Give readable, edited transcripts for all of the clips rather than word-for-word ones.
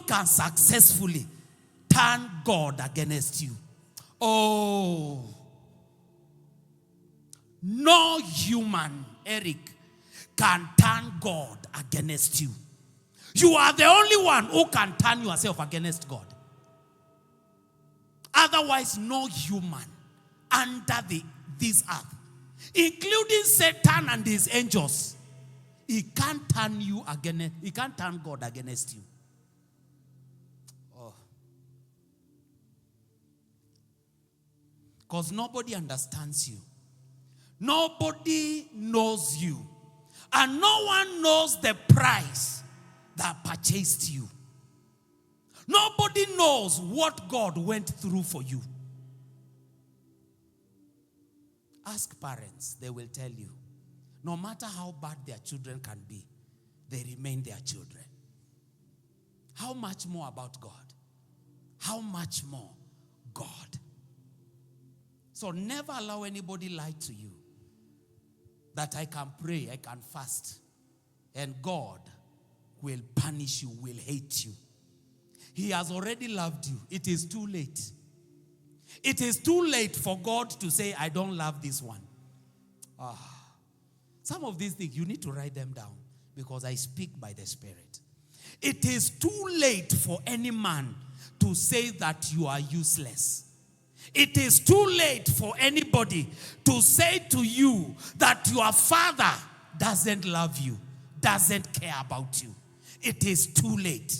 can successfully turn God against you. Oh, no human, Eric, can turn God against you. You are the only one who can turn yourself against God. Otherwise, no human under this earth, including Satan and his angels, he can't turn you against. He can't turn God against you. Oh, because nobody understands you. Nobody knows you. And no one knows the price that purchased you. Nobody knows what God went through for you. Ask parents, they will tell you. No matter how bad their children can be, they remain their children. How much more about God? How much more God? So never allow anybody lie to you that I can pray, I can fast, and God will punish you, will hate you. He has already loved you. It is too late. It is too late for God to say, I don't love this one. Some of these things, you need to write them down because I speak by the Spirit. It is too late for any man to say that you are useless. It is too late for anybody to say to you that your father doesn't love you, doesn't care about you. It is too late.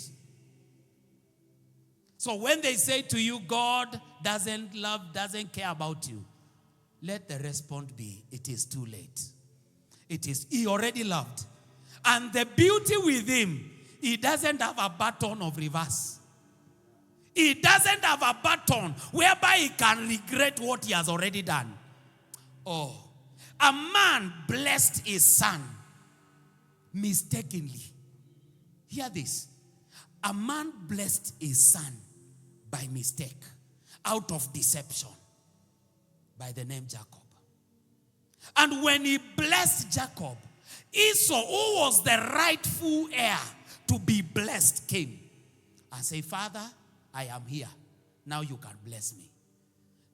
So when they say to you, God doesn't love, doesn't care about you, let the response be, it is too late. He already loved. And the beauty with him, he doesn't have a button of reverse. He doesn't have a button whereby he can regret what he has already done. Oh, a man blessed his son mistakenly. Hear this. A man blessed his son by mistake, out of deception, by the name Jacob. And when he blessed Jacob, Esau, who was the rightful heir to be blessed, came and said, Father, I am here. Now you can bless me.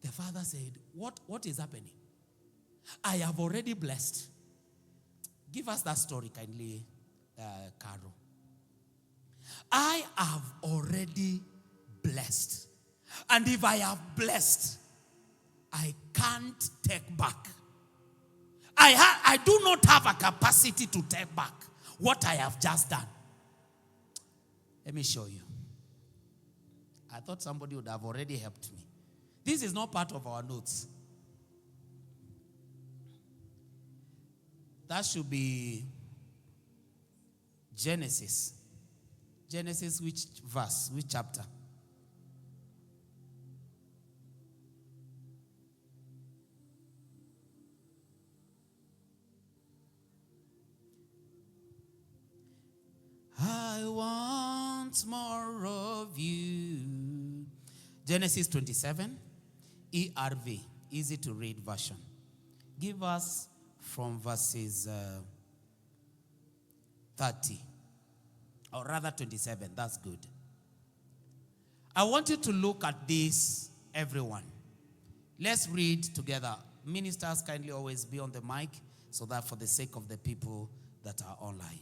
The father said, what is happening? I have already blessed. Give us that story kindly, Carol. I have already blessed. And if I have blessed, I can't take back. I do not have a capacity to take back what I have just done. Let me show you. I thought somebody would have already helped me. This is not part of our notes. That should be Genesis. Genesis, which verse, which chapter? I want more of you. Genesis 27, ERV, easy to read version. Give us from verses 30, or rather 27, that's good. I want you to look at this, everyone. Let's read together. Ministers, kindly always be on the mic so that for the sake of the people that are online.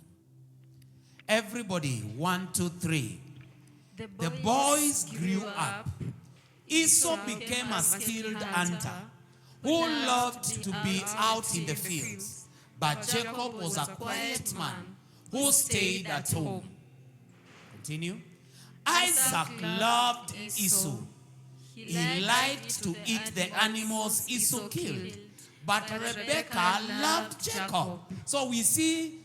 Everybody, 1, 2, 3. The boys grew up. Esau became a skilled hunter who loved to be out in the fields. But Jacob was a quiet man who stayed at home. Continue. Isaac loved Esau. He liked to eat the animals Esau killed. But Rebekah loved Jacob. So we see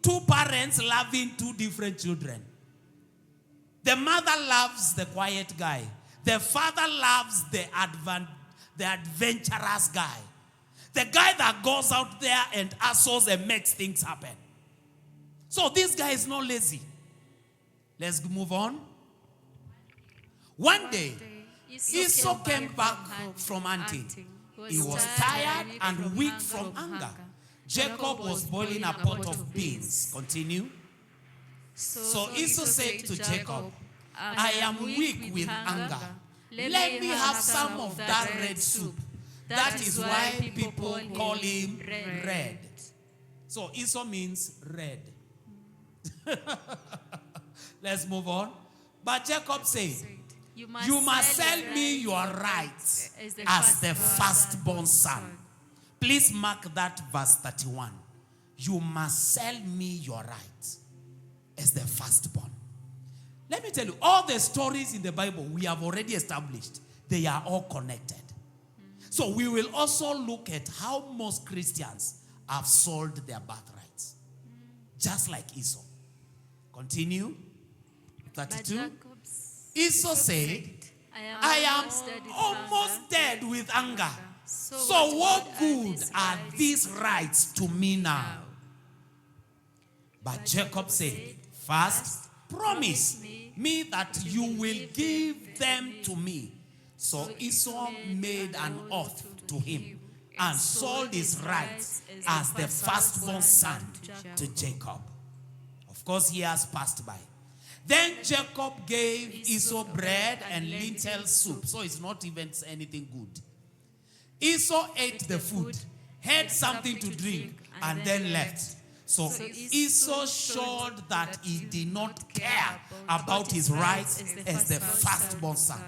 two parents loving two different children. The mother loves the quiet guy. The father loves the adventurous guy. The guy that goes out there and hustles and makes things happen. So this guy is not lazy. Let's move on. One day, Esau came back from hunting. He was tired and weak from hunger. Jacob was boiling a pot of beans. Continue. So Esau said to Jacob, I am weak with hunger. Let me have some of that red soup. That is why people call him red. So Esau means red. Let's move on. But Jacob said, you must sell me your rights as the firstborn son. Please mark that verse 31. You must sell me your rights as the firstborn. Let me tell you, all the stories in the Bible we have already established, they are all connected. So we will also look at how most Christians have sold their birthrights. Just like Esau. Continue. 32. Esau said, I am almost dead with hunger. So what good are these rights to me now? But Jacob said, first, promise me that you will give them to me. So Esau made an oath to him and sold his rights as the firstborn son to Jacob. Of course, years passed by. Then Jacob gave Esau bread and lentil soup. So it's not even anything good. Esau ate the food, had something to drink, and then left. So Esau showed that he did not care about his rights as the firstborn son.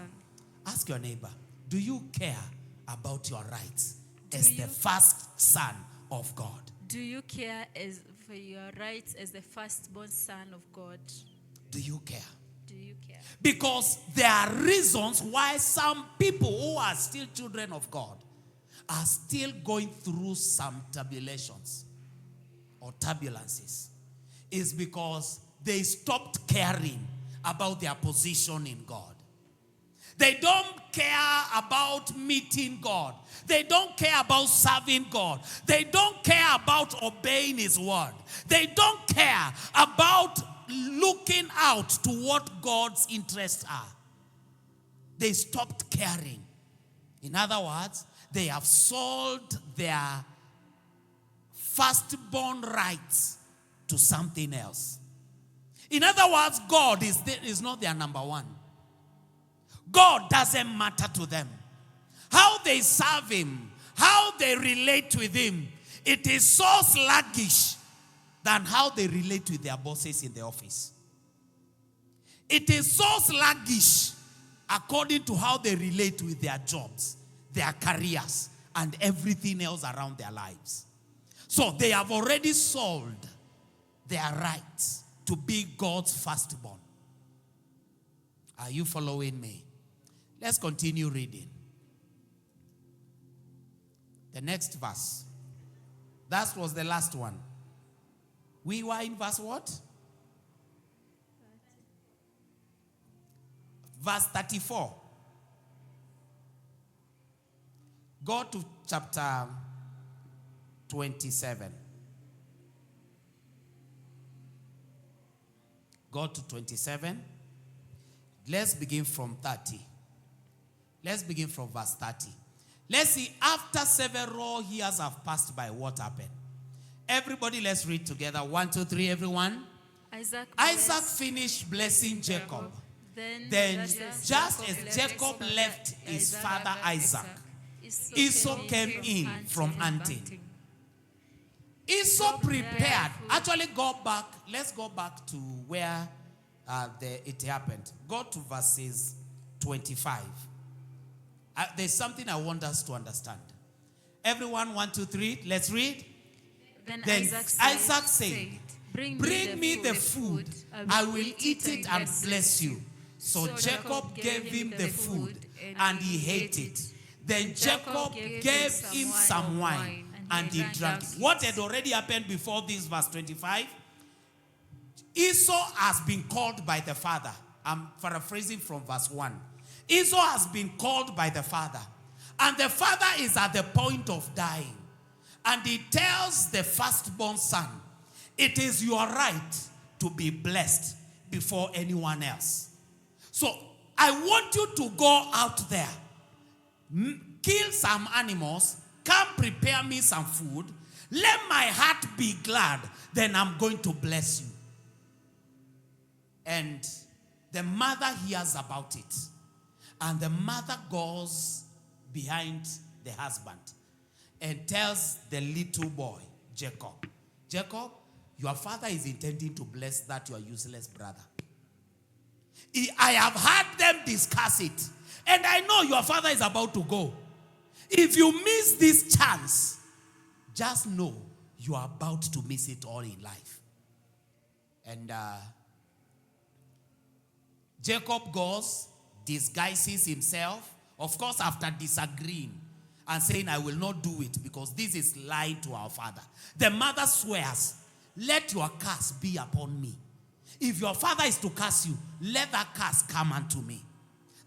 Ask your neighbor, do you care about your rights as the first son of God? Do you care for your rights as the firstborn son of God? Do you care? Do you care? Because there are reasons why some people who are still children of God are still going through some tribulations or turbulences. It's because they stopped caring about their position in God. They don't care about meeting God. They don't care about serving God. They don't care about obeying His word. They don't care about looking out to what God's interests are. They stopped caring. In other words, they have sold their firstborn rights to something else. In other words, God is not their number one. God doesn't matter to them. How they serve Him, how they relate with Him, it is so sluggish than how they relate with their bosses in the office. It is so sluggish according to how they relate with their jobs, their careers, and everything else around their lives. So they have already sold their rights to be God's firstborn. Are you following me? Let's continue reading. The next verse. That was the last one. We were in verse what? Verse 34. Go to chapter 27. Go to 27. Let's begin from 30. Let's begin from verse 30. Let's see, after several years have passed by, what happened? Everybody, let's read together. 1, 2, 3, everyone. Isaac finished blessing Jacob. Then just as Jacob left his father Isaac, Esau came in from hunting. Esau prepared. Actually, let's go back to where it happened. Go to verses 25. There's something I want us to understand. Everyone, 1, 2, 3, let's read. Then Isaac said, Bring me the food. I will eat it and bless you. So Jacob gave him the food, and he ate it. Then Jacob gave him some wine, and he drank it. What had already happened before this, verse 25? Esau has been called by the father. I'm paraphrasing from verse 1. Esau has been called by the father. And the father is at the point of dying. And he tells the firstborn son, it is your right to be blessed before anyone else. So I want you to go out there, kill some animals, come prepare me some food, let my heart be glad, then I'm going to bless you. And The mother hears about it. And the mother goes behind the husband and tells the little boy, Jacob, Jacob, your father is intending to bless that your useless brother. I have heard them discuss it. And I know your father is about to go. If you miss this chance, just know you are about to miss it all in life. And Jacob goes, disguises himself, of course after disagreeing and saying, I will not do it because this is lying to our father. The mother swears, let your curse be upon me. If your father is to curse you, let that curse come unto me.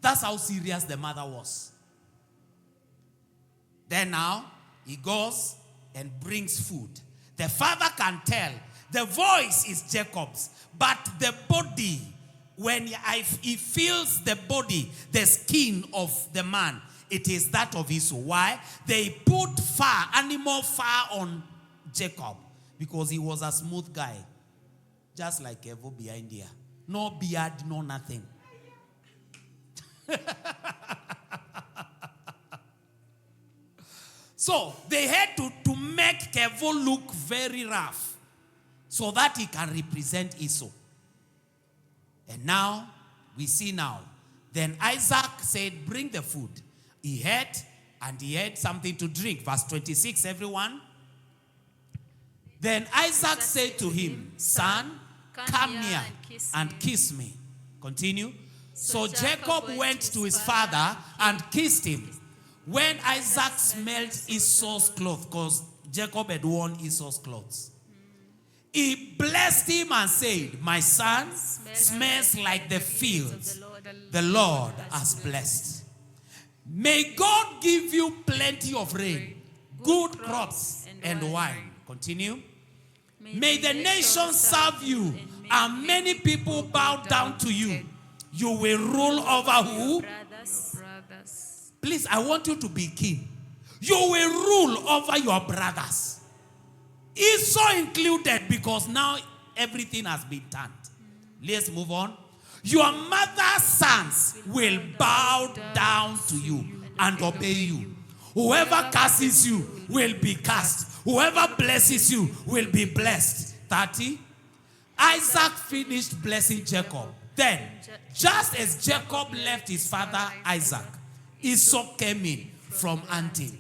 That's how serious the mother was. Then now, he goes and brings food. The father can tell the voice is Jacob's, but the body, when he feels the body, the skin of the man, it is that of Esau. Why? They put animal fur on Jacob because he was a smooth guy. Just like Evo behind here. No beard, no nothing. So they had to make Kevo look very rough so that he can represent Esau. And now, we see now. Then Isaac said, bring the food. He had, and he had something to drink. Verse 26, everyone. Then Isaac said to him, son, come near and kiss me. Continue. So Jacob went to his father and kissed him. When Isaac smelled Esau's clothes, because Jacob had worn Esau's clothes, he blessed him and said, my son smells like the fields the Lord has blessed. May God give you plenty of rain, good crops, and wine. Continue. May the nations serve you, and many people bow down to you. You will rule over who? Please, I want you to be keen. You will rule over your brothers. Esau included, because now everything has been turned. Let's move on. Your mother's sons will bow down to you and obey you. Whoever curses you will be cursed. Whoever blesses you will be blessed. 30. Isaac finished blessing Jacob. Then, just as Jacob left his father Isaac, Esau came in from hunting.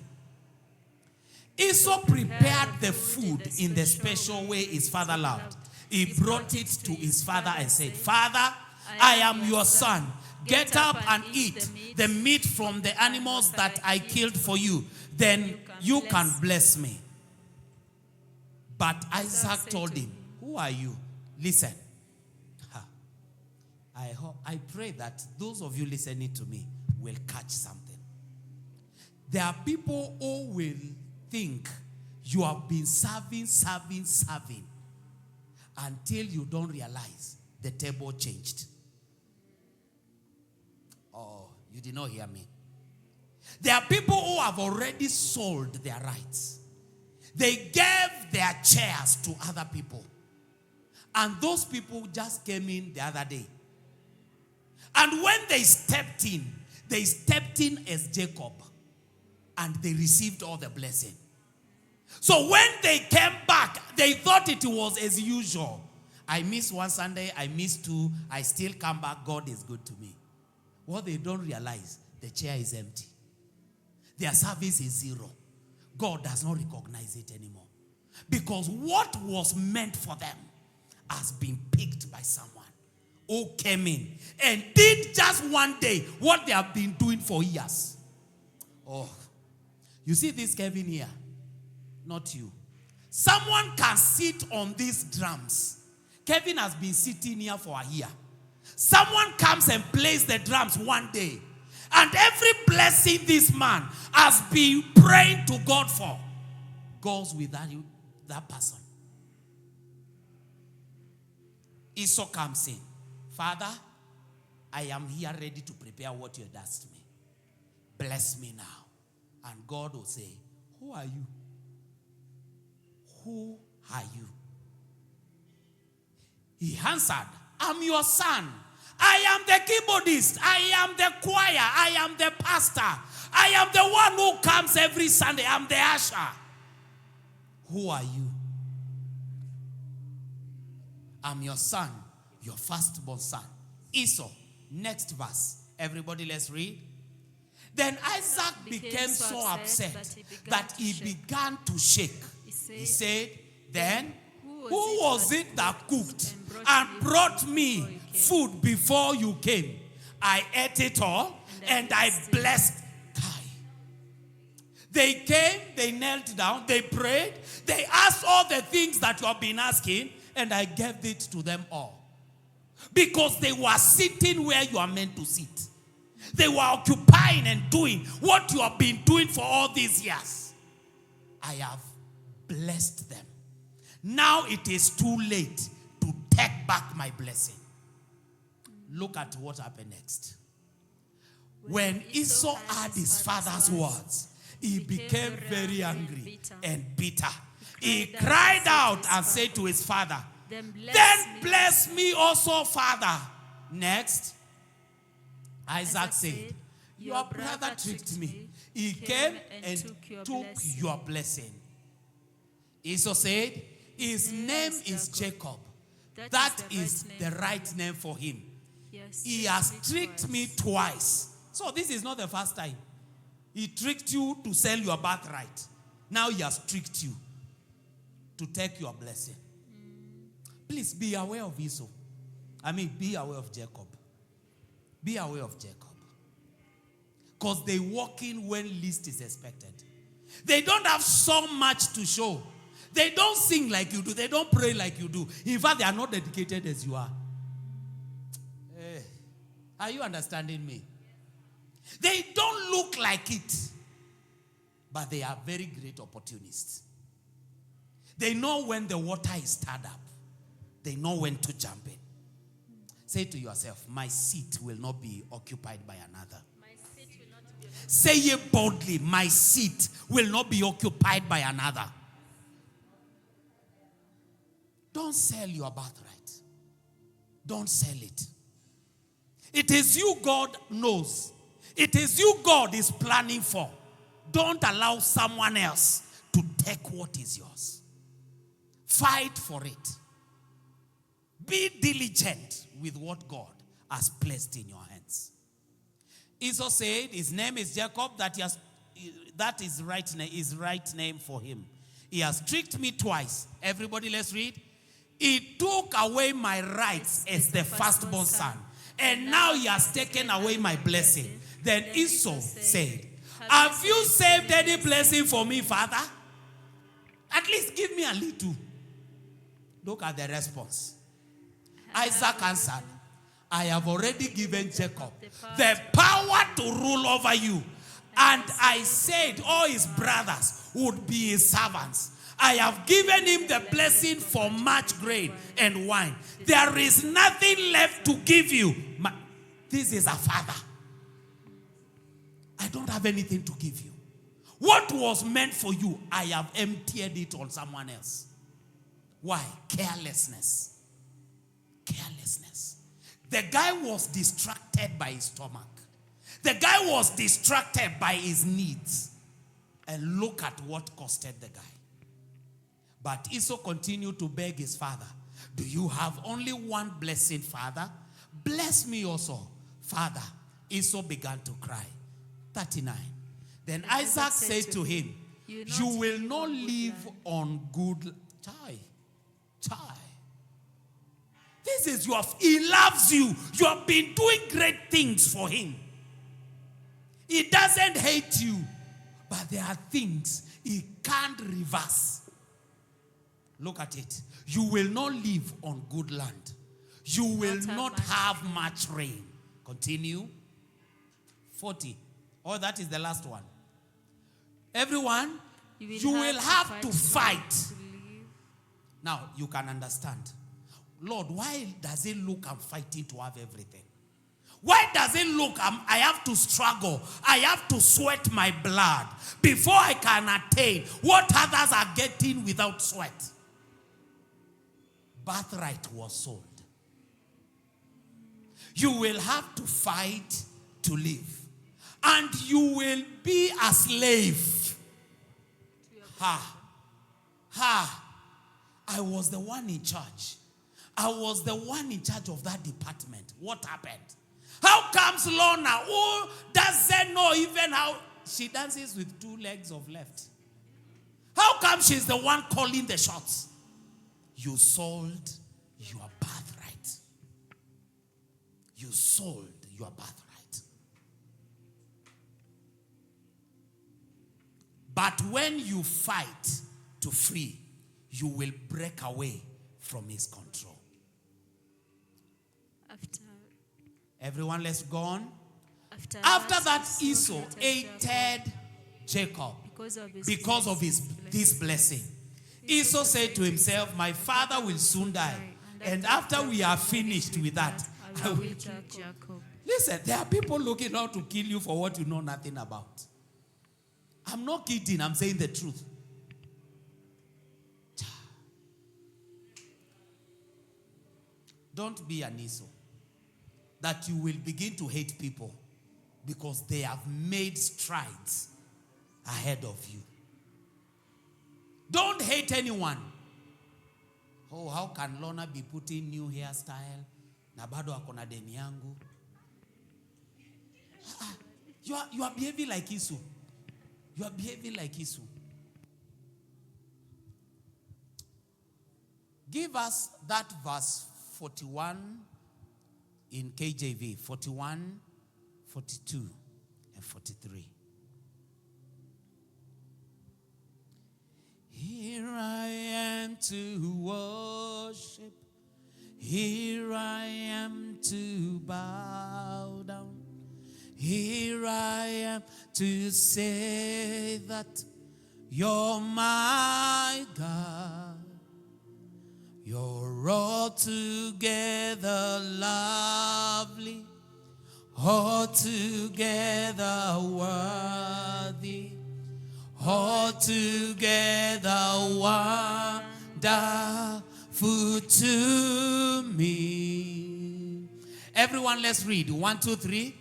Esau prepared the food in the special way his father loved. He brought it to his father and said, Father, I am your son. Get up and eat the meat from the animals that I killed for you. Then you can bless me. But Isaac told him, who are you? Listen. I pray that those of you listening to me will catch something. There are people who will think you have been serving until you don't realize the table changed. Oh, you did not hear me. There are people who have already sold their rights. They gave their chairs to other people. And those people just came in the other day. And when they stepped in as Jacob. And they received all the blessing. So when they came back, they thought it was as usual. I missed one Sunday, I missed two, I still come back, God is good to me. What they don't realize, the chair is empty. Their service is zero. God does not recognize it anymore. Because what was meant for them has been picked by someone who came in and did just one day what they have been doing for years. Oh, you see this Kevin here? Not you. Someone can sit on these drums. Kevin has been sitting here for a year. Someone comes and plays the drums one day. And every blessing this man has been praying to God for goes with that person. Esau comes in. Father, I am here ready to prepare what you have asked me. Bless me now. And God will say, who are you? Who are you? He answered, I'm your son. I am the keyboardist. I am the choir. I am the pastor. I am the one who comes every Sunday. I'm the usher. Who are you? I'm your son, your firstborn son. Esau. Next verse. Everybody, let's read. Then Isaac became so upset that he began to shake. He said, then, who was it that cooked and brought me food before you came? I ate it all and I blessed. They came, they knelt down, they prayed, they asked all the things that you have been asking, and I gave it to them all. Because they were sitting where you are meant to sit. They were occupying and doing what you have been doing for all these years. I have blessed them. Now it is too late to take back my blessing. Look at what happened next. When Esau heard his father's words, he became very angry and bitter. He cried out and said to his father, then bless me also, father. Next, Isaac said, your brother tricked me. He came and took your blessing. Esau said, his name is Jacob. That is the right name for him. He has tricked me twice. So this is not the first time. He tricked you to sell your birthright. Now he has tricked you to take your blessing. Please be aware of Esau. Be aware of Jacob. Be aware of Jacob. Because they walk in when least is expected. They don't have so much to show. They don't sing like you do. They don't pray like you do. In fact, they are not dedicated as you are. Are you understanding me? They don't look like it. But they are very great opportunists. They know when the water is stirred up. They know when to jump in. Say to yourself, my seat will not be occupied by another. Say it boldly, my seat will not be occupied by another. Don't sell your birthright. Don't sell it. It is you God knows. It is you God is planning for. Don't allow someone else to take what is yours. Fight for it. Be diligent with what God has placed in your hands. Esau said his name is Jacob, that is right name for him. He has tricked me twice. Everybody, let's read. He took away my rights as the firstborn son. And now he has taken away my blessing. Then Esau said, have you saved any blessing for me, father? At least give me a little. Look at the response. Isaac answered, I have already given Jacob the power to rule over you. And I said all his brothers would be his servants. I have given him the blessing for much grain and wine. There is nothing left to give you. This is a father. I don't have anything to give you. What was meant for you, I have emptied it on someone else. Why? Carelessness. Carelessness. The guy was distracted by his stomach. The guy was distracted by his needs. And look at what costed the guy. But Esau continued to beg his father, do you have only one blessing, father? Bless me also, father. Esau began to cry. 39. Then Isaac said to him, you will not live on good Chai. This is he loves you. You have been doing great things for him. He doesn't hate you. But there are things he can't reverse. Look at it. You will not live on good land. You will not have much rain. Continue. 40. Oh, that is the last one. Everyone, you will have to fight. Now, you can understand. Lord, why does it look I'm fighting to have everything? Why does it look I have to struggle? I have to sweat my blood before I can attain what others are getting without sweat? Birthright was sold. You will have to fight to live. And you will be a slave. I was the one in charge. I was the one in charge of that department. What happened? How comes Lorna, who doesn't know even how she dances with 2 legs of left? How come she's the one calling the shots? You sold your birthright. You sold your birthright. But when you fight to free, you will break away from his control. Everyone, let's go on. After that, Esau hated Jacob because of this blessing. Esau said to himself, my father will soon die. And after we are finished with that, I will kill Jacob. Listen, there are people looking out to kill you for what you know nothing about. I'm not kidding, I'm saying the truth. Don't be an Esau, that you will begin to hate people because they have made strides ahead of you. Don't hate anyone. Oh, how can Lorna be putting new hairstyle? Na bado akona deni yangu. You are behaving like Esau. You are behaving like Esau. Give us that verse 41 in KJV. 41, 42, and 43. Here I am to worship. Here I am to bow down. Here I am to say that you're my God. You're altogether lovely, altogether worthy, altogether wonderful to me. Everyone, let's read. 1, 2, 3.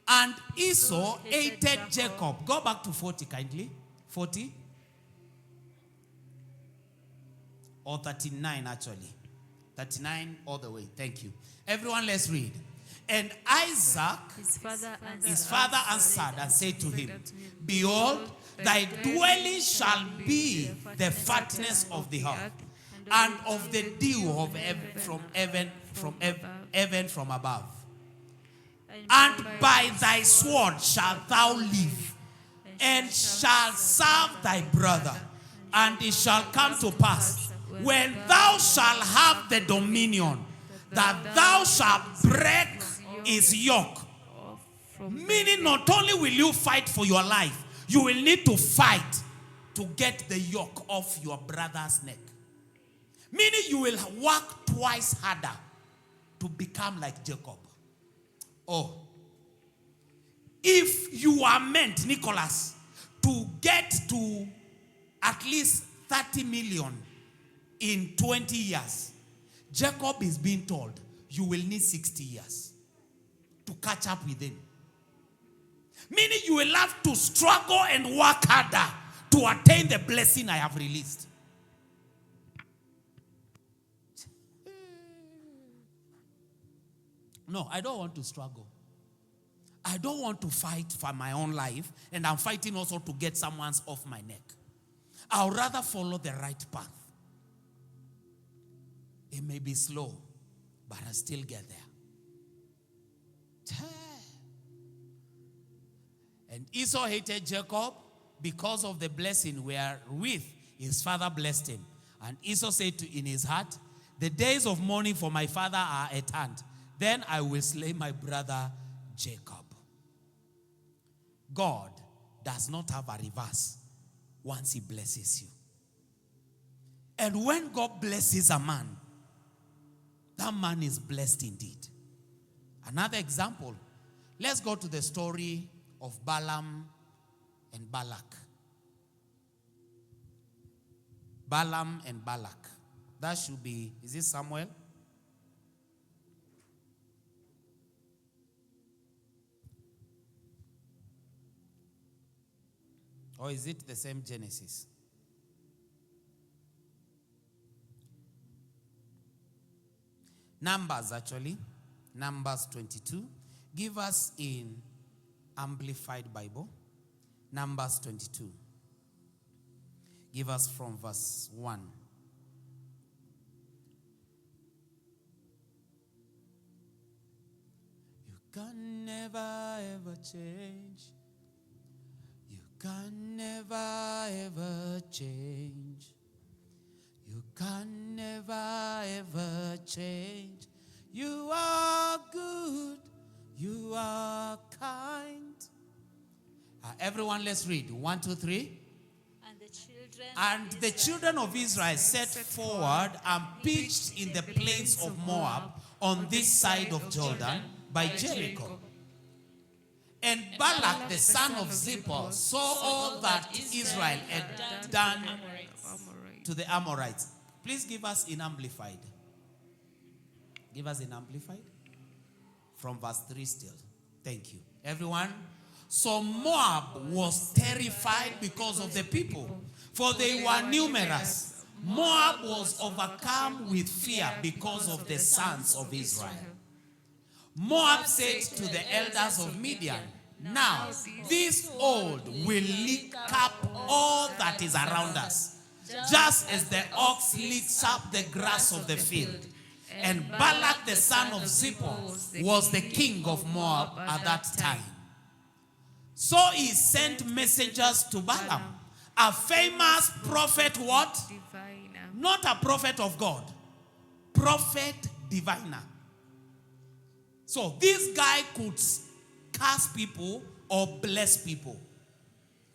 And Esau hated Jacob. Go back to 40 kindly. 40. Or 39 actually. 39 all the way. Thank you. Everyone, let's read. And Isaac, his father answered and said to him, behold, thy dwelling shall be the fatness of the earth, and of the dew of heaven from above. And by thy sword shalt thou live, and shalt serve thy brother. And it shall come to pass, when thou shalt have the dominion, that thou shalt break his yoke. Meaning, not only will you fight for your life, you will need to fight to get the yoke off your brother's neck. Meaning, you will work twice harder to become like Jacob. Oh, if you are meant, Nicholas, to get to at least 30 million in 20 years, Jacob is being told you will need 60 years to catch up with him. Meaning you will have to struggle and work harder to attain the blessing I have released. No, I don't want to struggle. I don't want to fight for my own life, and I'm fighting also to get someone's off my neck. I'll rather follow the right path. It may be slow, but I'll still get there. And Esau hated Jacob because of the blessing wherewith his father blessed him. And Esau said in his heart, the days of mourning for my father are at hand. Then I will slay my brother Jacob. God does not have a reverse once he blesses you. And when God blesses a man, that man is blessed indeed. Another example, let's go to the story of Balaam and Balak. Balaam and Balak. That should be, is it Samuel? Or is it the same Genesis? Numbers, actually. Numbers 22. Give us in Amplified Bible. Numbers 22. Give us from verse 1. You can never ever change. You can never ever change. You can never ever change. You are good. You are kind. Everyone, let's read. 1, 2, 3. And the children of Israel set forward and pitched in the plains of Moab on this side of Jordan by Jericho. And Balak the son of Zippor saw all that Israel had done to the Amorites. Please give us in Amplified. Give us in Amplified. From verse 3 still. Thank you. Everyone. So Moab was terrified because of the people, for they were numerous. Moab was overcome with fear because of the sons of Israel. Moab said to the elders of Midian, now this old will lick up all that is around us, just as the ox licks up the grass of the field. And Balak the son of Zippor was the king of Moab at that time. So he sent messengers to Balaam, a famous prophet, what? Diviner. Not a prophet of God. Prophet diviner. So this guy could curse people or bless people.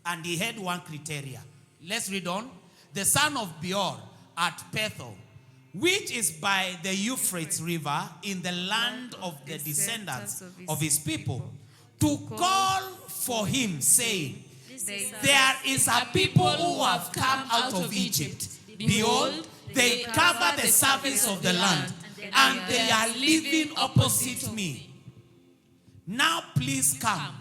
And he had one criteria. Let's read on. The son of Beor at Bethel, which is by the Euphrates River in the land of the descendants of his people, to call for him, saying, there is a people who have come out of Egypt. Behold, they cover the surface of the land, and they are living opposite me. Now please come,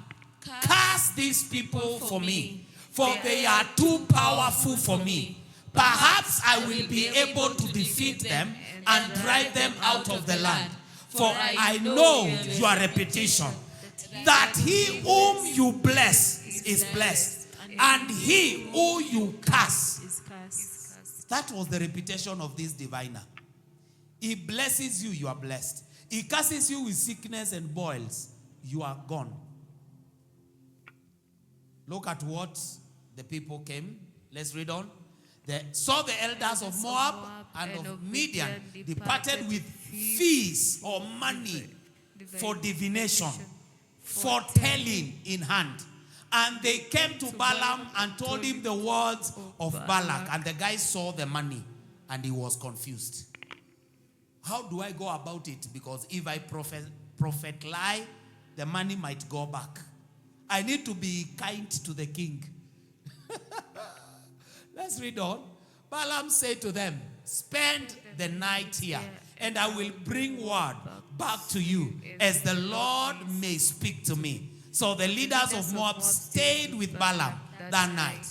curse these people for me, for they are too powerful for me. Perhaps I will be able to defeat them and drive them out of the land. For I know your reputation, that he whom you bless is blessed, and he who you curse Is cursed. That was the reputation of this diviner. He blesses you, you are blessed. He curses you with sickness and boils, you are gone. Look at what the people came. Let's read on. So the elders of Moab and of Midian departed with fees or money for divination, foretelling in hand. And they came to Balaam and told him the words of Balak. And the guy saw the money and he was confused. How do I go about it? Because if I prophet lie, the money might go back. I need to be kind to the king. Let's read on. Balaam said to them, spend the night here, and I will bring word back to you, as the Lord may speak to me. So the leaders of Moab stayed with Balaam that night.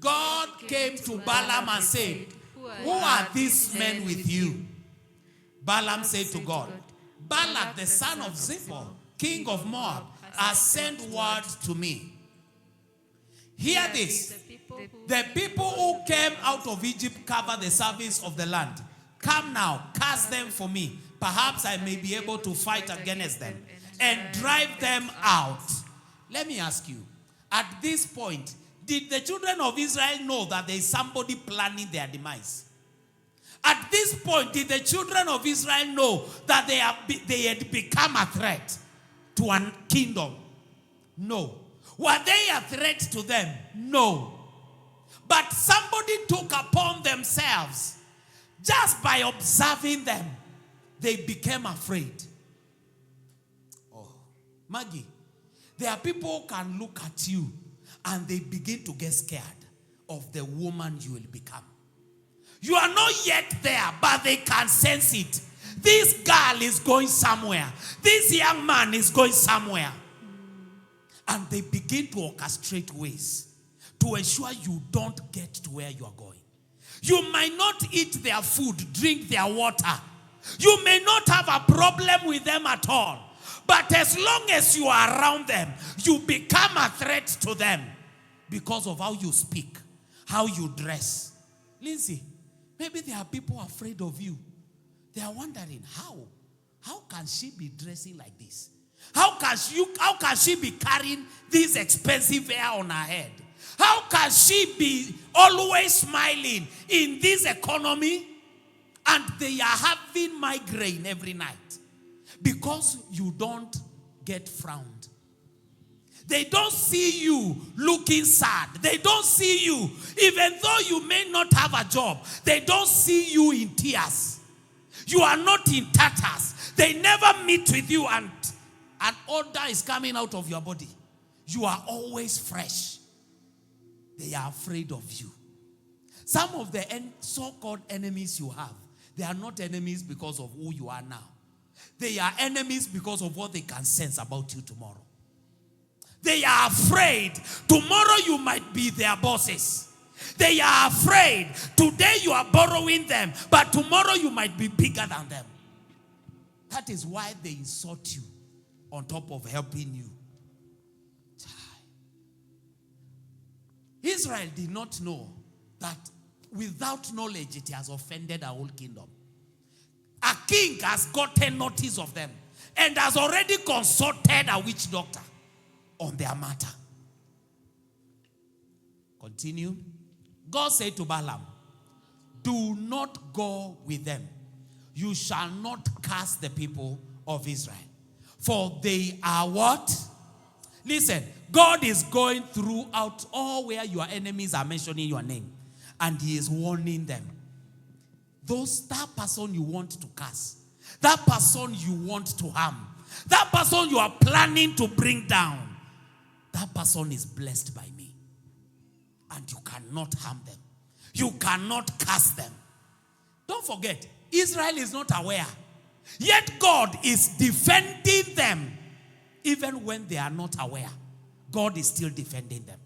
God came to Balaam and said, who are these men with you? Balaam said to God, Balak the son of Zippor, king of Moab, has sent word to me. Hear this. The people who came out of Egypt cover the surface of the land. Come now, cast them for me. Perhaps I may be able to fight against them and drive them out. Let me ask you, at this point, did the children of Israel know that there is somebody planning their demise? At this point, did the children of Israel know that they had become a threat to a kingdom? No. Were they a threat to them? No. But somebody took upon themselves, just by observing them, they became afraid. Oh, Maggie, there are people who can look at you and they begin to get scared of the woman you will become. You are not yet there, but they can sense it. This girl is going somewhere. This young man is going somewhere. And they begin to orchestrate ways to ensure you don't get to where you are going. You might not eat their food, drink their water. You may not have a problem with them at all. But as long as you are around them, you become a threat to them because of how you speak, how you dress. Lindsay, maybe there are people afraid of you. They are wondering, how can she be dressing like this? How can she be carrying this expensive hair on her head? How can she be always smiling in this economy? And they are having migraine every night because you don't get frowned. They don't see you looking sad. They don't see you, even though you may not have a job, they don't see you in tears. You are not in tatters. They never meet with you and an odor is coming out of your body. You are always fresh. They are afraid of you. Some of the so-called enemies you have, they are not enemies because of who you are now. They are enemies because of what they can sense about you tomorrow. They are afraid tomorrow you might be their bosses. They are afraid today you are borrowing them, but tomorrow you might be bigger than them. That is why they insult you on top of helping you. Israel did not know that without knowledge it has offended our whole kingdom. A king has gotten notice of them and has already consulted a witch doctor on their matter. Continue. God said to Balaam, do not go with them. You shall not curse the people of Israel. For they are what? Listen, God is going throughout all where your enemies are mentioning your name. And he is warning them. That person you want to curse, that person you want to harm, that person you are planning to bring down, that person is blessed by me. And you cannot harm them. You cannot curse them. Don't forget, Israel is not aware. Yet God is defending them. Even when they are not aware, God is still defending them.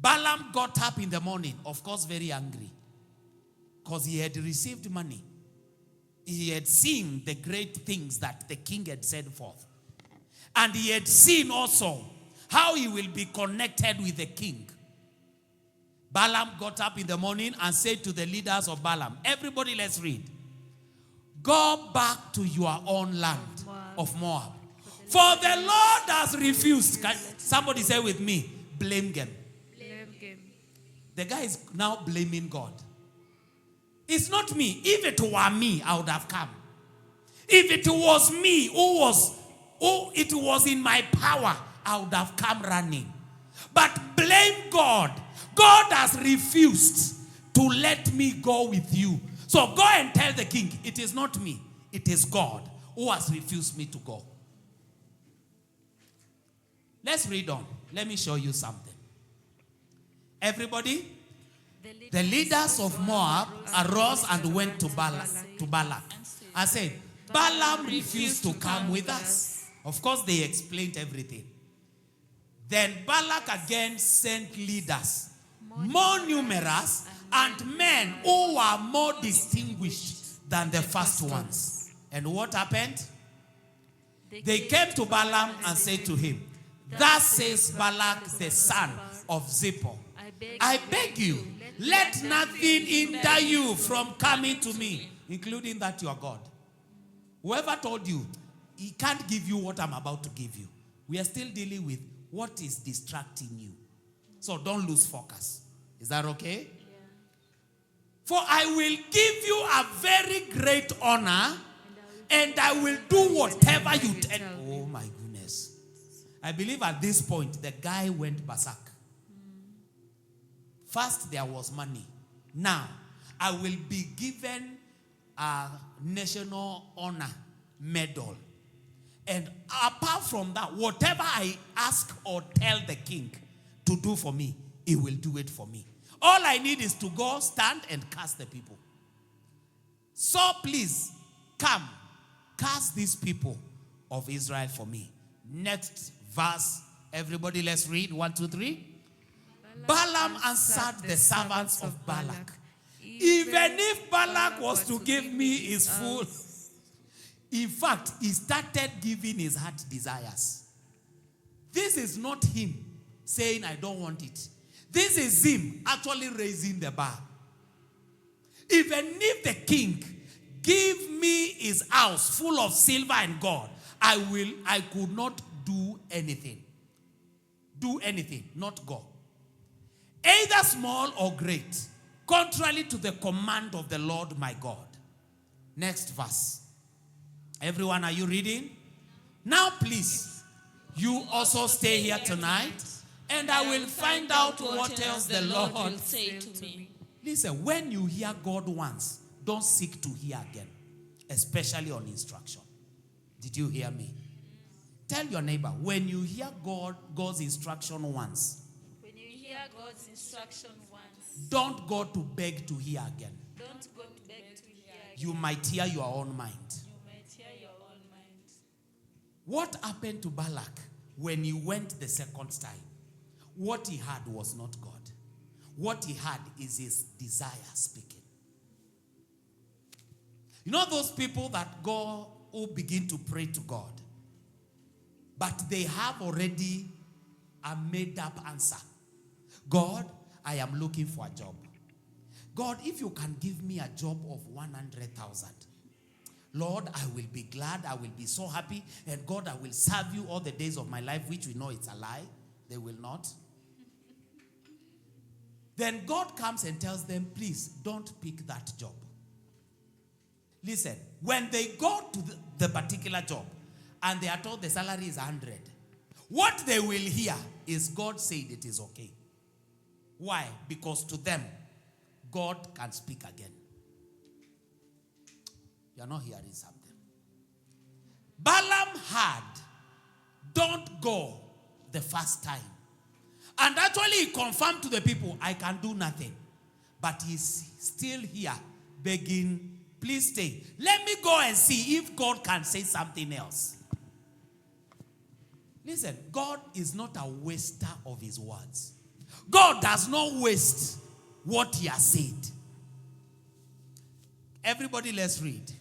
Balaam got up in the morning, of course very angry, because he had received money. He had seen the great things that the king had said forth. And he had seen also how he will be connected with the king. Balaam got up in the morning and said to the leaders of Balaam, everybody let's read. Go back to your own land of Moab. For the Lord has refused. Can somebody say with me, blame them. The guy is now blaming God. It's not me. If it were me, I would have come. If it was me who it was in my power, I would have come running. But blame God. God has refused to let me go with you. So go and tell the king, it is not me. It is God who has refused me to go. Let's read on. Let me show you something. Everybody, the leaders of Moab arose and went to Balak. I said, Balaam refused to come with us. Of course, they explained everything. Then Balak again sent leaders, more numerous, and men who were more distinguished than the first ones. And what happened? They came to Balaam and said to him, thus says Balak the son of Zippor, I beg you, let nothing hinder you from coming to me, including that you are God. Whoever told you, he can't give you what I'm about to give you. We are still dealing with what is distracting you. So don't lose focus. Is that okay? Yeah. For I will give you a very great honor, and I will do whatever you tell. Oh my goodness. I believe at this point, the guy went berserk. First, there was money. Now, I will be given a national honor medal. And apart from that, whatever I ask or tell the king to do for me, he will do it for me. All I need is to go, stand, and curse the people. So please, come, curse these people of Israel for me. Next verse, everybody, let's read. 1, 2, 3. Balaam answered the servants of Balak, even if Balak was to give me his full. In fact, he started giving his heart desires. This is not him saying, I don't want it. This is him actually raising the bar. Even if the king give me his house full of silver and gold, I could not do anything. Do anything, not go. Either small or great, contrary to the command of the Lord my God. Next verse. Everyone, are you reading? Now please, you also stay here tonight, and I will find out what else the Lord will say to me. Listen, when you hear God once, don't seek to hear again, especially on instruction. Did you hear me? Tell your neighbor, when you hear God's instruction once, When you hear God's instruction once, don't go to beg to hear again. don't go to beg to hear again. You might hear your own mind. You might hear your own mind. What happened to Balak when he went the second time? What he had was not God. What he had is his desire speaking. You know those people that go who begin to pray to God, but they have already a made up answer. God, I am looking for a job. God, if you can give me a job of 100,000, Lord, I will be glad, I will be so happy, and God, I will serve you all the days of my life, which we know it's a lie. They will not. Then God comes and tells them, please, don't pick that job. Listen, when they go to the particular job, and they are told the salary is 100, what they will hear is God said it is okay. Why? Because to them, God can speak again. You are not hearing something. Balaam had, don't go the first time. And actually he confirmed to the people, I can do nothing. But he's still here begging, please stay. Let me go and see if God can say something else. Listen, God is not a waster of his words. God does not waste what he has said. Everybody, let's read.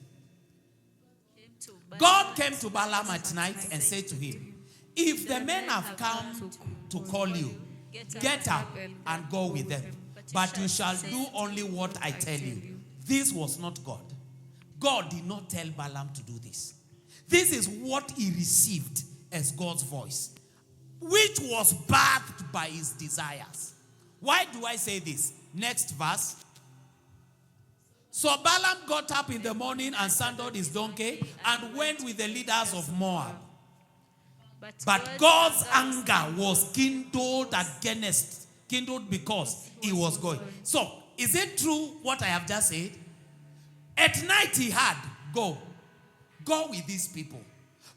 God came to Balaam at night and said to him, if the men have come to call you, get up and go with them. But you shall do only what I tell you. This was not God. God did not tell Balaam to do this. This is what he received as God's voice, which was birthed by his desires. Why do I say this? Next verse. So Balaam got up in the morning and saddled his donkey and went with the leaders of Moab. But God's anger was kindled because he was going. So, is it true what I have just said? At night he had, go with these people.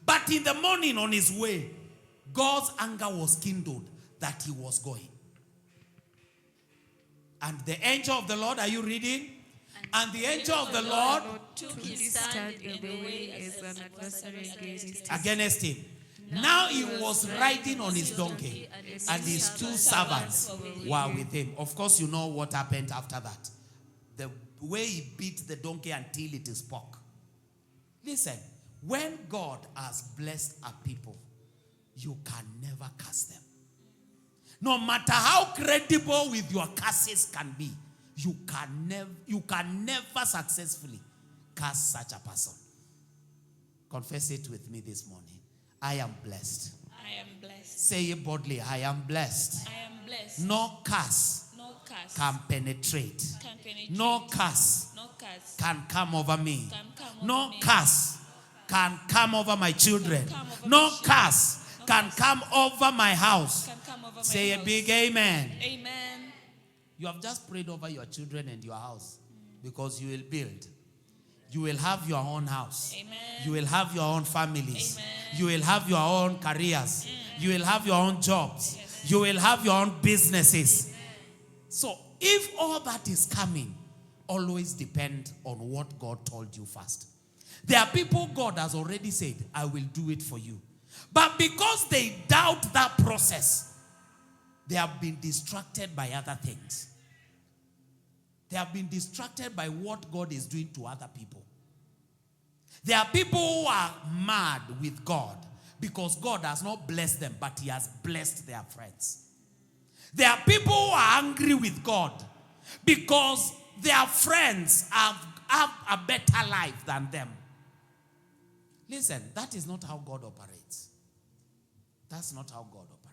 But in the morning on his way, God's anger was kindled that he was going. And the angel of the Lord, are you reading? And the angel of the Lord took his stand in the way as an adversary against him. Now he was riding on his donkey, and his two servants were with him. Of course, you know what happened after that. The way he beat the donkey until it spoke. Listen, when God has blessed a people, you can never curse them. No matter how credible with your curses can be, you can never successfully curse such a person. Confess it with me this morning. I am blessed. I am blessed. Say it boldly. I am blessed. I am blessed. No curse can penetrate. No curse can come over me. No curse can come over my children. No curse can come over my house. Say a big amen. Amen. You have just prayed over your children and your house because you will build. You will have your own house. Amen. You will have your own families. Amen. You will have your own careers. You will have your own jobs. You will have your own businesses. So if all that is coming, always depend on what God told you first. There are people God has already said, I will do it for you. But because they doubt that process, they have been distracted by other things. They have been distracted by what God is doing to other people. There are people who are mad with God because God has not blessed them, but he has blessed their friends. There are people who are angry with God because their friends have a better life than them. Listen, that is not how God operates. That's not how God operates.